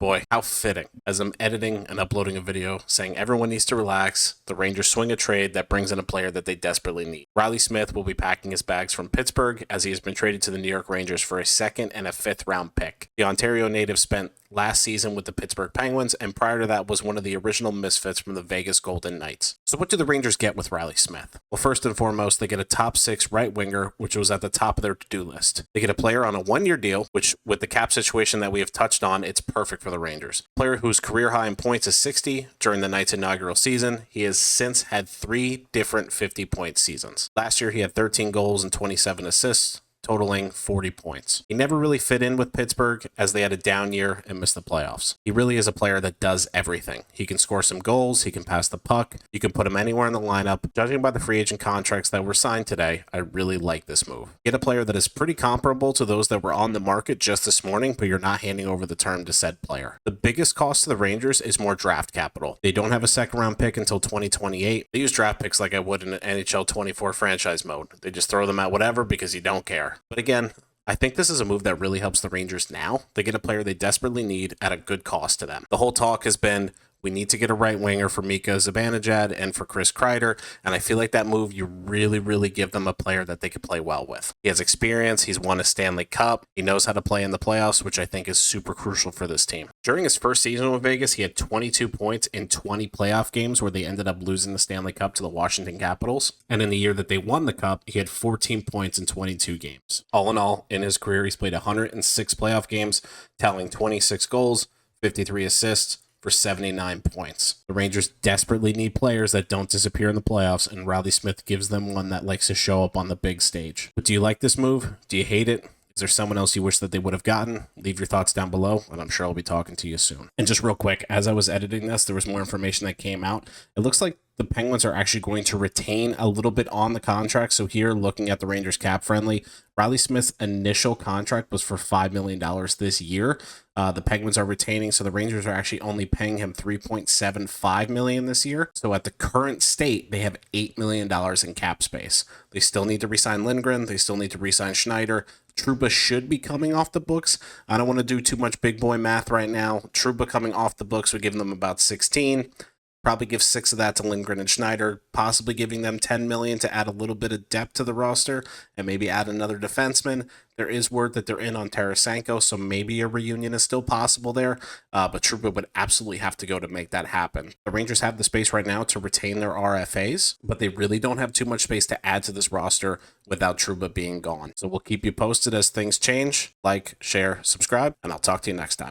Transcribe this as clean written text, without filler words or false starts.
Boy, how fitting. As I'm editing and uploading a video saying everyone needs to relax, the Rangers swing a trade that brings in a player that they desperately need. Reilly Smith will be packing his bags from Pittsburgh as he has been traded to the New York Rangers for a second and a fifth round pick. The Ontario native spent last season with the Pittsburgh Penguins, and prior to that was one of the original misfits from the Vegas Golden Knights. So what do the Rangers get with Reilly Smith? Well, first and foremost, they get a top 6 right winger, which was at the top of their to-do list. They get a player on a 1-year deal, which with the cap situation that we have touched on, it's perfect for the Rangers. A player whose career high in points is 60 during the Knights' inaugural season. He has since had 3 different 50-point seasons. Last year, he had 13 goals and 27 assists, totaling 40 points. He never really fit in with Pittsburgh as they had a down year and missed the playoffs. He really is a player that does everything. He can score some goals, he can pass the puck, you can put him anywhere in the lineup. Judging by the free agent contracts that were signed today, I really like this move. Get a player that is pretty comparable to those that were on the market just this morning, but you're not handing over the term to said player. The biggest cost to the Rangers is more draft capital. They don't have a second round pick until 2028. They use draft picks like I would in an NHL 24 franchise mode. They just throw them at whatever because you don't care. But again, I think this is a move that really helps the Rangers now. They get a player they desperately need at a good cost to them. The whole talk has been, we need to get a right winger for Mika Zibanejad and for Chris Kreider, and I feel like that move, you really give them a player that they could play well with. He has experience, he's won a Stanley Cup, he knows how to play in the playoffs, which I think is super crucial for this team. During his first season with Vegas, he had 22 points in 20 playoff games where they ended up losing the Stanley Cup to the Washington Capitals, and in the year that they won the Cup, he had 14 points in 22 games. All in all, in his career, he's played 106 playoff games, tallying 26 goals, 53 assists, for 79 points. The Rangers desperately need players that don't disappear in the playoffs, and Reilly Smith gives them one that likes to show up on the big stage. But do you like this move? Do you hate it? Is there someone else you wish that they would have gotten? Leave your thoughts down below, and I'm sure I'll be talking to you soon. And just real quick, as I was editing this, there was more information that came out. It looks like the Penguins are actually going to retain a little bit on the contract. So here, looking at the Rangers cap friendly, Reilly Smith's initial contract was for $5 million this year. The Penguins are retaining, so the Rangers are actually only paying him $3.75 million this year. So at the current state, they have $8 million in cap space. They still need to re-sign Lindgren. They still need to re-sign Schneider. Trouba should be coming off the books. I don't want to do too much big boy math right now. Trouba coming off the books would give them about 16. Probably give 6 of that to Lindgren and Schneider, possibly giving them $10 million to add a little bit of depth to the roster and maybe add another defenseman. There is word that they're in on Tarasenko, so maybe a reunion is still possible there, but Trouba would absolutely have to go to make that happen. The Rangers have the space right now to retain their RFAs, but they really don't have too much space to add to this roster without Trouba being gone. So we'll keep you posted as things change. Like, share, subscribe, and I'll talk to you next time.